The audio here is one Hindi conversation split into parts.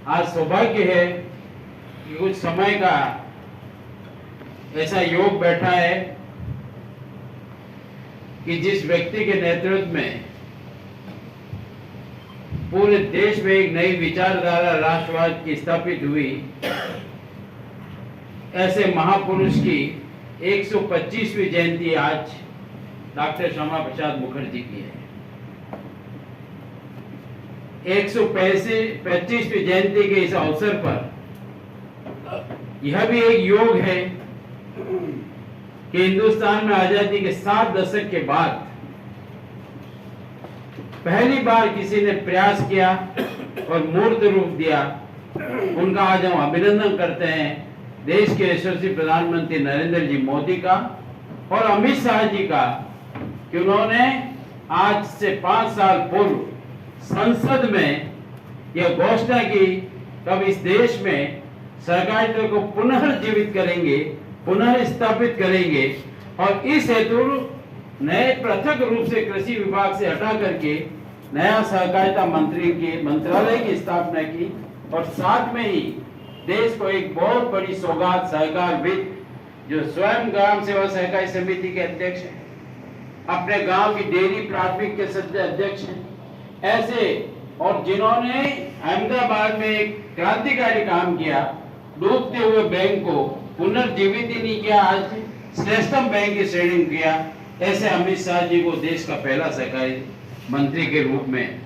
आज सौभाग्य है कि कुछ समय का ऐसा योग बैठा है कि जिस व्यक्ति के नेतृत्व में पूरे देश में एक नई विचारधारा राष्ट्रवाद की स्थापित हुई, ऐसे महापुरुष की 125वीं जयंती आज डॉक्टर श्यामा प्रसाद मुखर्जी की है। 125वीं जयंती के इस अवसर पर यह भी एक योग है कि हिंदुस्तान में आजादी के 7 दशक के बाद पहली बार किसी ने प्रयास किया और मूर्त रूप दिया। उनका आज हम अभिनंदन करते हैं देश के यशस्वी प्रधानमंत्री नरेंद्र जी मोदी का और अमित शाह जी का कि उन्होंने आज से 5 साल पूर्व संसद में यह घोषणा की कब इस देश में सहकारिता को पुनर्जीवित करेंगे, पुनः स्थापित करेंगे और इस हेतु नए पृथक रूप से कृषि विभाग से हटा करके नया सहकारिता मंत्रालय की स्थापना की और साथ में ही देश को एक बहुत बड़ी सौगात सहकार वित्त जो स्वयं ग्राम सेवा सहकारी समिति के अध्यक्ष हैं, अपने गांव की डेयरी प्राथमिक के सदस्य अध्यक्ष हैं, ऐसे और जिन्होंने अहमदाबाद में एक क्रांतिकारी काम किया, डूबते हुए बैंक को पुनर्जीवित ही नहीं किया, आज श्रेष्ठतम बैंक की श्रेणी में किया, ऐसे अमित शाह जी को देश का पहला सहकारी मंत्री के रूप में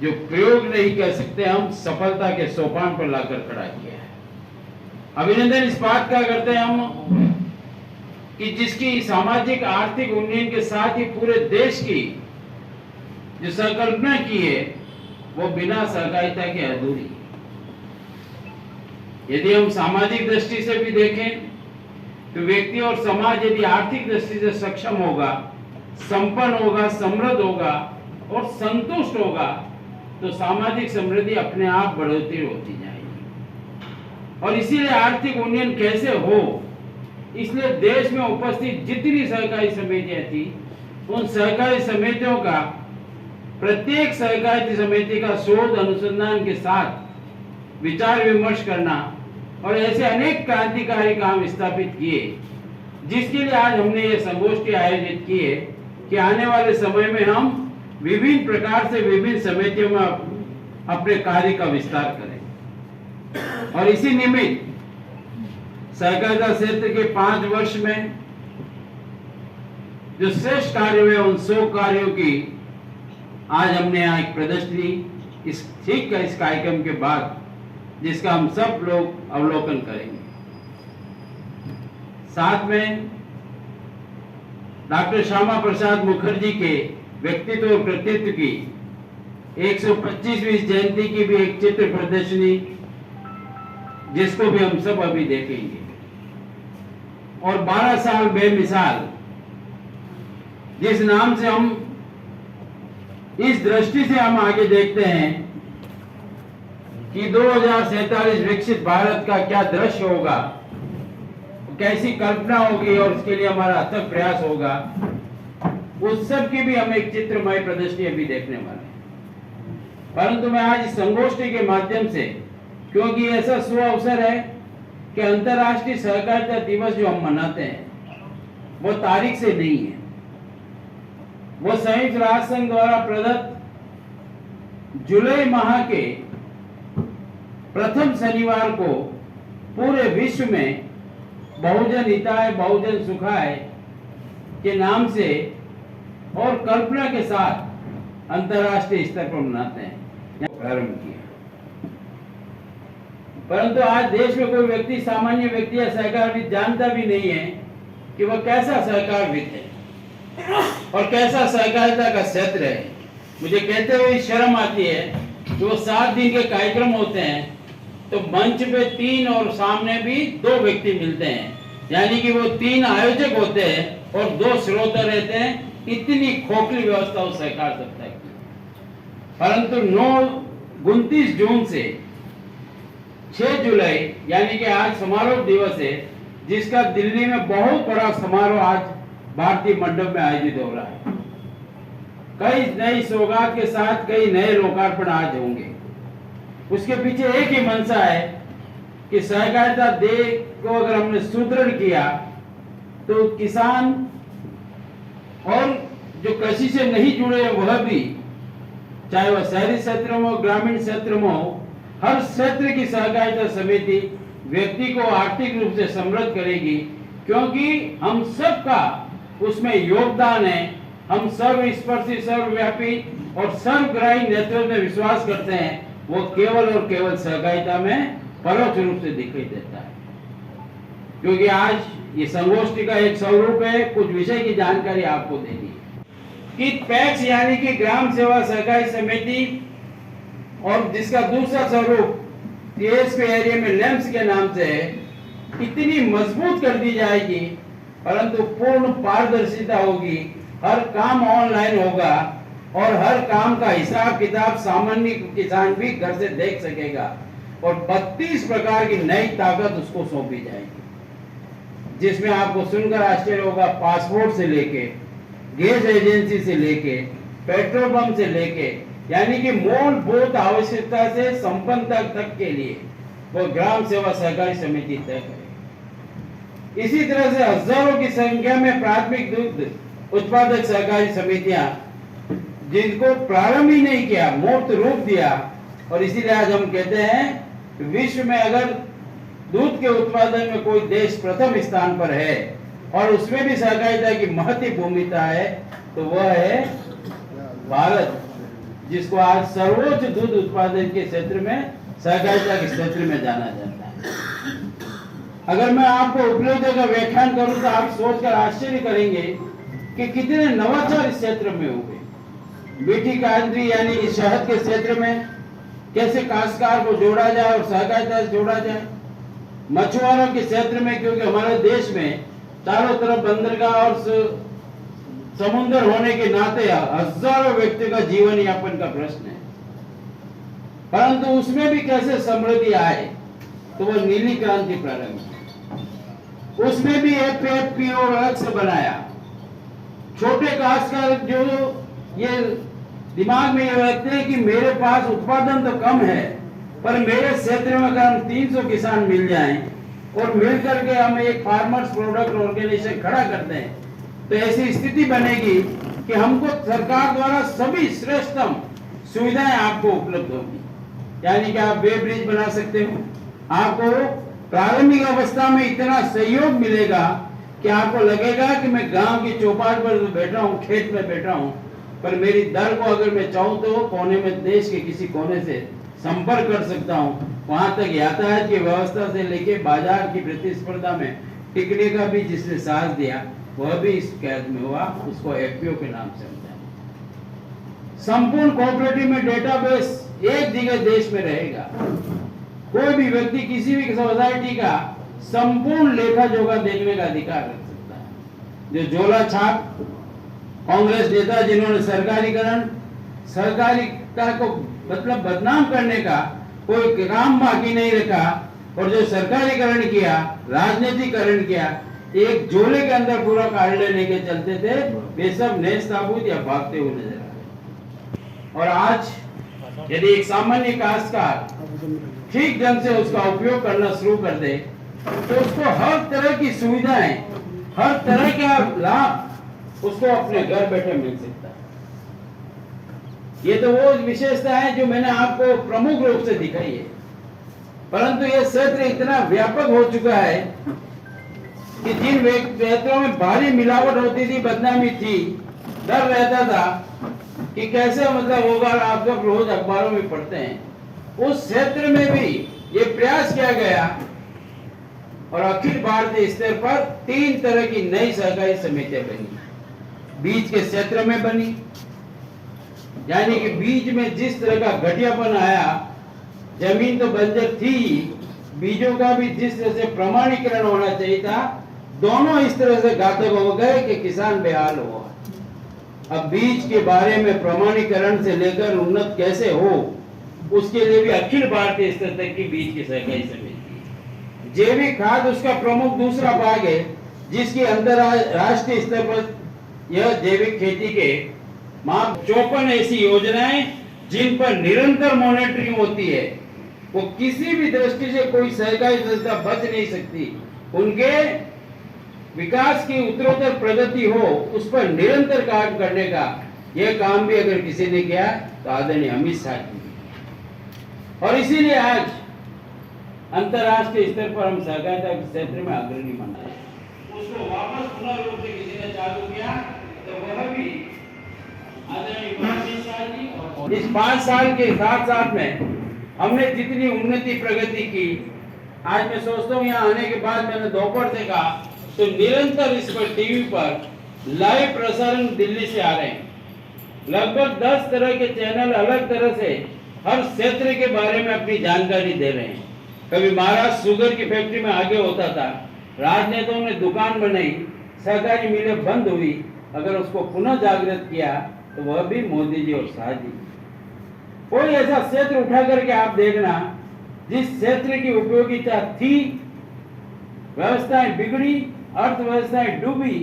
जो प्रयोग नहीं कह सकते हम सफलता के सोपान पर लाकर खड़ा किया है। अभिनंदन इस बात का करते हैं हम कि जिसकी सामाजिक आर्थिक उन्नयन के साथ ही पूरे देश की जो संकल्पना की है वो बिना सहकारिता के अधूरी है। यदि हम सामाजिक दृष्टि से भी देखें तो व्यक्ति और समाज यदि आर्थिक दृष्टि से सक्षम होगा, संपन्न होगा, समृद्ध होगा और संतुष्ट होगा तो सामाजिक समृद्धि अपने आप बढ़ोतरी होती जाएगी। और इसीलिए आर्थिक उन्नयन कैसे हो, इसलिए देश में उपस्थित जितनी सहकारी समितियां थी उन सहकारी समितियों का प्रत्येक सहकारी समिति का शोध अनुसंधान के साथ विचार विमर्श करना और ऐसे अनेक क्रांतिकारी काम स्थापित किए, जिसके लिए आज हमने ये संगोष्ठी आयोजित की है कि आने वाले समय में हम विभिन्न प्रकार से विभिन्न समितियों में अपने कार्य का विस्तार करें। और इसी निमित्त सहकारिता क्षेत्र के 5 वर्ष में जो श्रेष्ठ कार्य हुए उन 100 कार्यों की आज हमने यहाँ एक प्रदर्शनी इस कार्यक्रम के बाद जिसका हम सब लोग अवलोकन करेंगे। साथ में डॉक्टर श्यामा प्रसाद मुखर्जी के व्यक्तित्व और कृतित्व की 125वीं जयंती की भी एक चित्र प्रदर्शनी जिसको भी हम सब अभी देखेंगे। और 12 साल बेमिसाल जिस नाम से हम इस दृष्टि से हम आगे देखते हैं कि 2047 विकसित भारत का क्या दृश्य होगा, कैसी कल्पना होगी और उसके लिए हमारा अथक प्रयास होगा, उस सब की भी हम एक चित्रमय प्रदर्शनी अभी देखने वाले हैं। परंतु मैं आज इस संगोष्ठी के माध्यम से, क्योंकि ऐसा शुभ अवसर है कि अंतर्राष्ट्रीय सहकारिता दिवस जो हम मनाते हैं वो तारीख से नहीं है, वो संयुक्त राष्ट्र संघ द्वारा प्रदत्त जुलाई माह के प्रथम शनिवार को पूरे विश्व में बहुजन हिताय बहुजन सुखाय के नाम से और कल्पना के साथ अंतर्राष्ट्रीय स्तर पर मनाते हैं, प्रारंभ किया। परंतु आज देश में कोई व्यक्ति, सामान्य व्यक्ति या सहकारविद जानता भी नहीं है कि वह कैसा सहकारविद है और कैसा सहकारिता का क्षेत्र है। मुझे कहते हुए शर्म आती है कि वो 7 दिन के कार्यक्रम होते हैं तो मंच पे 3 और सामने भी 2 व्यक्ति मिलते हैं, यानी कि वो 3 आयोजक होते हैं और 2 श्रोता रहते हैं। इतनी खोखली व्यवस्था उस सहकार सप्ताह की। परंतु 29 जून से 6 जुलाई यानी कि आज समारोह दिवस है, जिसका दिल्ली में बहुत बड़ा समारोह आज भारतीय मंडप में आयोजित हो रहा है। कई नई सौगात के साथ कई नए लोकार्पण आज होंगे। उसके पीछे एक ही मंशा है कि सहकारिता देश को अगर हमने सुदृढ़ किया तो किसान और जो कृषि से नहीं जुड़े हैं वह भी, चाहे वह शहरी क्षेत्र में हो, ग्रामीण क्षेत्र में हो, हर क्षेत्र की सहकारिता समिति व्यक्ति को आर्थिक रूप से समृद्ध करेगी, क्योंकि हम सबका उसमें योगदान है। हम सर्वस्पर्शी, सर्वव्यापी और सर्वग्राही नेतृत्व में विश्वास करते हैं, वो केवल और केवल सहकारिता में परोक्ष रूप से दिखाई देता है। क्योंकि आज ये संगोष्ठी का एक स्वरूप है कुछ विषय की जानकारी आपको देनी है कि पैक्स यानी कि ग्राम सेवा सहकारी समिति, और जिसका दूसरा स्वरूप टीएसपी एरिया में लेम्स के नाम से है, इतनी मजबूत कर दी जाएगी, परंतु पूर्ण पारदर्शिता होगी, हर काम ऑनलाइन होगा और हर काम का हिसाब किताब सामान्य किसान भी घर से देख सकेगा, और 32 प्रकार की नई ताकत उसको सौंपी जाएगी, जिसमें आपको सुनकर आश्चर्य होगा, पासपोर्ट से लेके, गैस एजेंसी से लेके, पेट्रोल पंप से लेके, यानी कि मूलभूत आवश्यकता से संपन्न तक के लिए वो ग्राम सेवा सहकारी समिति तय करेगी। इसी तरह से हजारों की संख्या में प्राथमिक दुग्ध उत्पादक सहकारी समितियां, जिनको प्रारंभ ही नहीं किया, मूर्त रूप दिया, और इसीलिए आज हम कहते हैं विश्व में अगर दूध के उत्पादन में कोई देश प्रथम स्थान पर है और उसमें भी सहकारिता की महत्वपूर्ण भूमिका है, तो वह है भारत, जिसको आज सर्वोच्च दूध उत्पादन के क्षेत्र में, सहकारिता के क्षेत्र में जाना जाता है। अगर मैं आपको उपलब्धि का व्याख्यान करूं तो आप सोचकर आश्चर्य करेंगे कि कितने नवाचार इस क्षेत्र में हुए। मीठी कांदरी यानी कि शहद के क्षेत्र में कैसे काश्तकार को जोड़ा जाए और सहकारिता से जोड़ा जाए। मछुआरों के क्षेत्र में, क्योंकि हमारे देश में चारों तरफ बंदरगाह और समुद्र होने के नाते हजारों व्यक्तियों का जीवन यापन का प्रश्न है, परंतु उसमें भी कैसे समृद्धि आए, तो वो नीली क्रांति प्रारंभ की। उसमें भी एफपीओ अलग से बनाया। छोटे काश्तकार जो ये दिमाग में ये रखते हैं कि मेरे पास उत्पादन तो कम है, पर मेरे क्षेत्र में अगर हम 300 किसान मिल जाएं और मिल करके हम एक फार्मर्स प्रोडक्ट ऑर्गेनाइजेशन खड़ा करते हैं, तो ऐसी स्थिति बनेगी कि हमको सरकार द्वारा सभी श्रेष्ठतम सुविधाएं आपको उपलब्ध होगी। यानी कि आप वेब ब्रिज बना सकते हो, आपको प्रारंभिक अवस्था में इतना सहयोग मिलेगा कि आपको लगेगा कि मैं गांव की चौपाट पर बैठा हूं, खेत में बैठा हूं, पर मेरी दर को अगर मैं चाहूं तो कोने में, देश के किसी कोने से संपर्क कर सकता हूं। वहां तक यातायात की व्यवस्था से लेके बाजार की प्रतिस्पर्धा में टिकने का भी जिसने साथ दिया, वह भी इस कैद में हुआ, उसको एफपीओ के नाम से होता है। संपूर्ण कोऑपरेटिव में डेटाबेस एक जगह देश में रहेगा। कोई भी व्यक्ति किसी भी सोसाइटी का संपूर्ण लेखा जोखा देखने का अधिकार रख सकता है। जो झोला छाप कांग्रेस नेता जिन्होंने सरकारिता को मतलब बदनाम करने का कोई काम बाकी नहीं रखा, और जो सरकारीकरण किया, राजनीतिकरण किया, एक झोले के अंदर पूरा काट लेने के चलते थे, वे सब नेस्त नाबूद या भागते हुए नजर आ रहे। और आज यदि एक सामान्य काश्तकार ठीक ढंग से उसका उपयोग करना शुरू कर दे, तो उसको हर तरह की सुविधाएं, हर तरह का लाभ उसको अपने घर बैठे मिल सकता है। ये तो वो विशेषता है जो मैंने आपको प्रमुख रूप से दिखाई है, परंतु यह क्षेत्र इतना व्यापक हो चुका है कि जिन क्षेत्रों में भारी मिलावट होती थी, बदनामी थी, डर रहता था कि कैसे मतलब होगा, आप सब रोज अखबारों में पढ़ते हैं, उस क्षेत्र में भी ये प्रयास किया गया और अखिल भारतीय स्तर पर 3 तरह की नई सहकारी समितियां बनी। बीज के क्षेत्र में बनी, यानी कि बीज में जिस तरह का घटियापन आया, जमीन तो बंजर थी, बीजों का भी जिस तरह से प्रमाणीकरण होना चाहिए था, दोनों इस तरह से घातक हो गए कि किसान बेहाल हुआ। अब बीज के बारे में प्रमाणीकरण से लेकर उन्नत कैसे हो, उसके लिए भी अखिल भारतीय स्तर तक की बीज की सहकारी समिति। जैविक खाद उसका प्रमुख दूसरा भाग है, जिसकी अंतरराष्ट्रीय स्तर पर यह जैविक खेती के 54 ऐसी योजनाएं जिन पर निरंतर मॉनिटरिंग होती है, वो किसी भी दृष्टि से कोई सहकारी संस्था बच नहीं सकती। उनके विकास की उत्तरोत्तर प्रगति हो, उस पर निरंतर काम करने का यह काम भी अगर किसी ने किया तो आदरणीय अमित शाह जी। और इसीलिए आज अंतर्राष्ट्रीय स्तर पर हम सहकारिता के क्षेत्र में अग्रणी मानते हैं। उसको वापस पुनः रूप से किसी ने चालू किया तो वह भी आदरणीय अमित शाह जी। और इस 5 साल के साथ में हमने जितनी उन्नति प्रगति की, आज मैं सोचता हूँ यहाँ आने के बाद मैंने दोपहर से कहा तो निरंतर इस पर टीवी पर लाइव प्रसारण दिल्ली से आ रहे हैं। लगभग 10 तरह के चैनल अलग तरह से हर क्षेत्र के बारे में अपनी जानकारी दे रहे हैं। कभी महाराष्ट्र शुगर की फैक्ट्री में आगे होता था, राजनेताओं ने दुकान बनाई, सहकारी मिलें बंद हुई, अगर उसको पुनः जागृत किया तो वह भी मोदी जी और शाह जी। कोई ऐसा क्षेत्र उठा करके आप देखना जिस क्षेत्र की उपयोगिता थी, व्यवस्थाएं बिगड़ी, अर्थव्यवस्थाएं डूबी,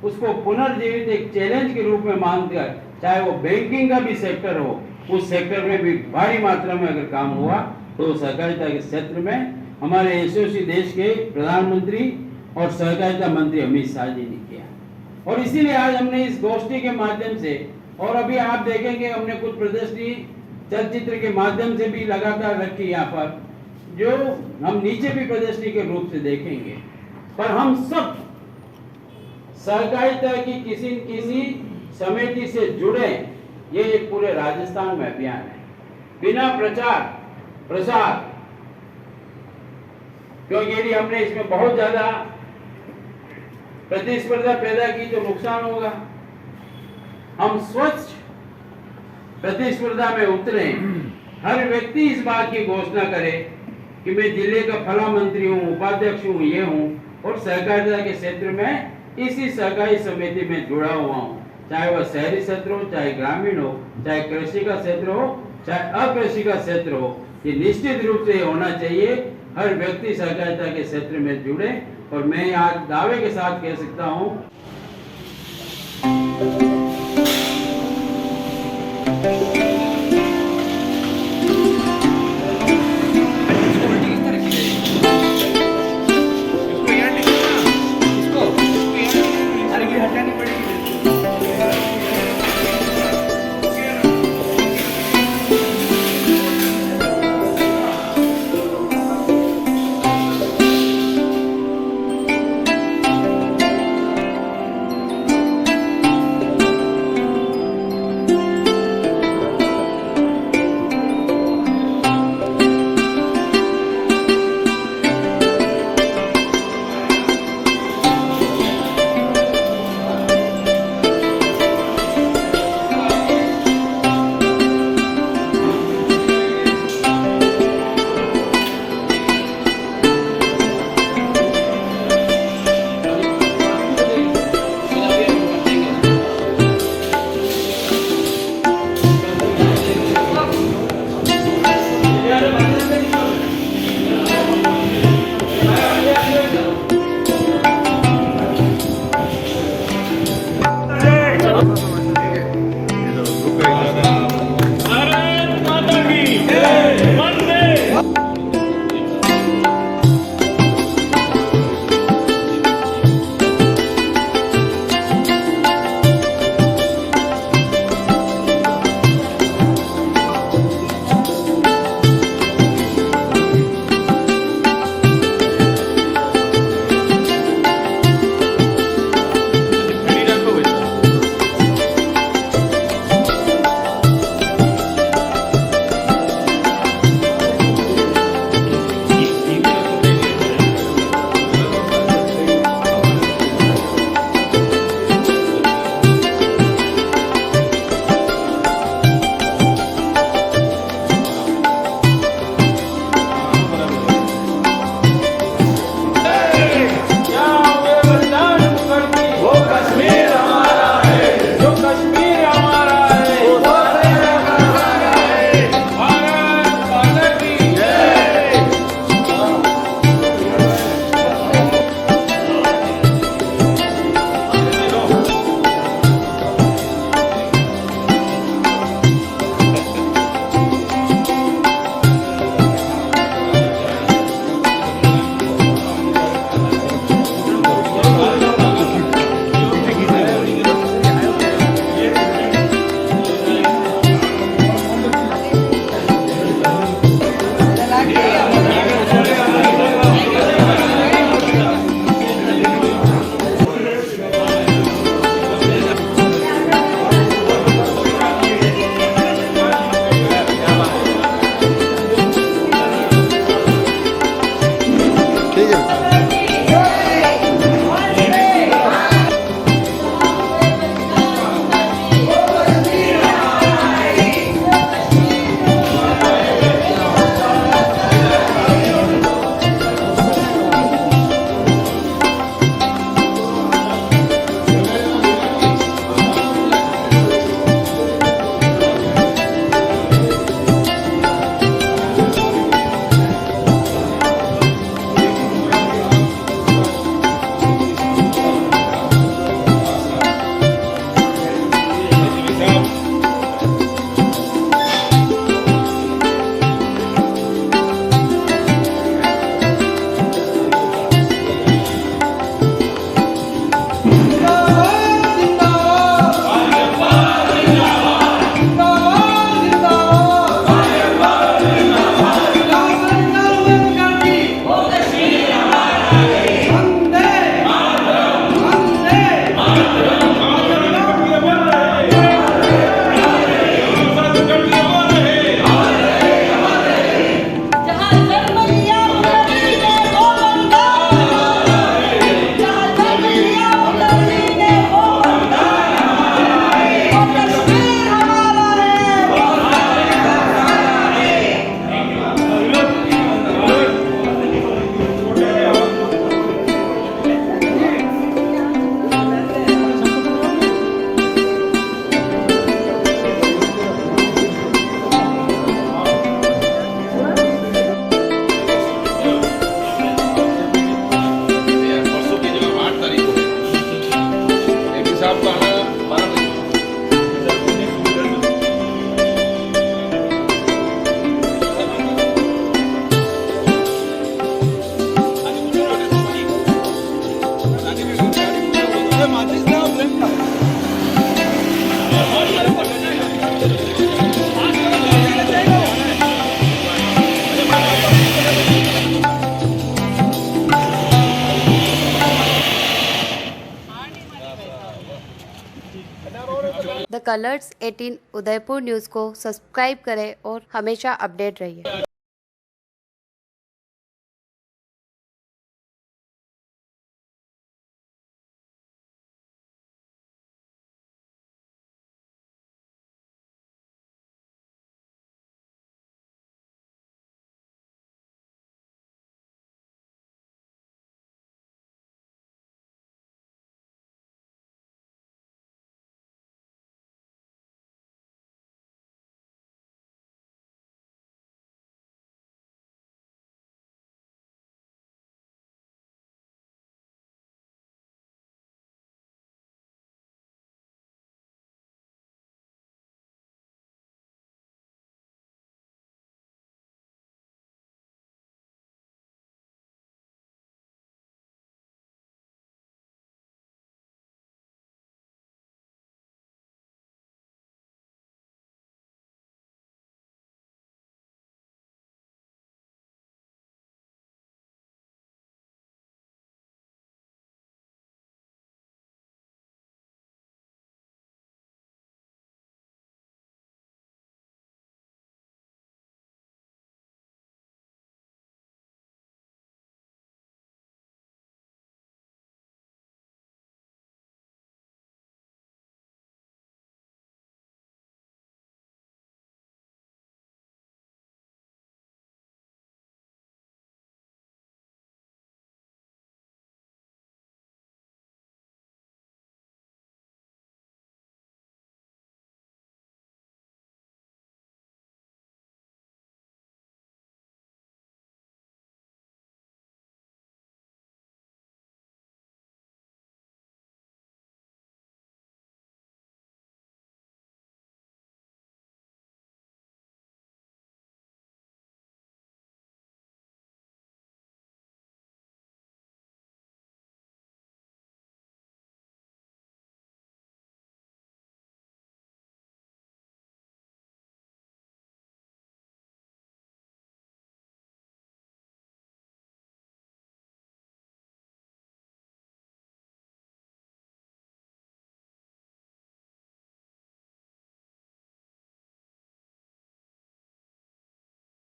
उसको पुनर्जीवित एक चैलेंज के रूप में मानकर, चाहे वो बैंकिंग का भी सेक्टर हो, उस सेक्टर में भी भारी मात्रा में अगर काम हुआ तो सहकारिता के क्षेत्र में हमारे यशस्वी देश के प्रधानमंत्री और सहकारिता मंत्री अमित शाह जी ने किया। और इसीलिए आज हमने इस गोष्ठी के माध्यम से, और अभी आप देखेंगे हमने कुछ प्रदर्शनी चलचित्र के माध्यम से भी लगातार रखी यहाँ पर, जो हम नीचे भी प्रदर्शनी के रूप से देखेंगे। पर हम सब सहकारिता की किसी समिति से जुड़े, ये एक पूरे राजस्थान में अभियान है, बिना प्रचार प्रसार, क्योंकि यदि हमने इसमें बहुत ज्यादा प्रतिस्पर्धा पैदा की तो नुकसान होगा। हम स्वच्छ प्रतिस्पर्धा में उतरे, हर व्यक्ति इस बात की घोषणा करे कि मैं जिले का फला मंत्री हूँ, उपाध्यक्ष हूँ, ये हूँ, और सहकारिता के क्षेत्र में इसी सहकारी समिति में जुड़ा हुआ हूँ, चाहे वह शहरी क्षेत्र हो, चाहे ग्रामीण हो, चाहे कृषि का क्षेत्र हो, चाहे अकृषि का क्षेत्र हो। ये निश्चित रूप से होना चाहिए, हर व्यक्ति सहकारिता के क्षेत्र में जुड़े। और मैं आज दावे के साथ कह सकता हूँ द कलर्स 18 उदयपुर न्यूज़ को सब्सक्राइब करें और हमेशा अपडेट रहिए।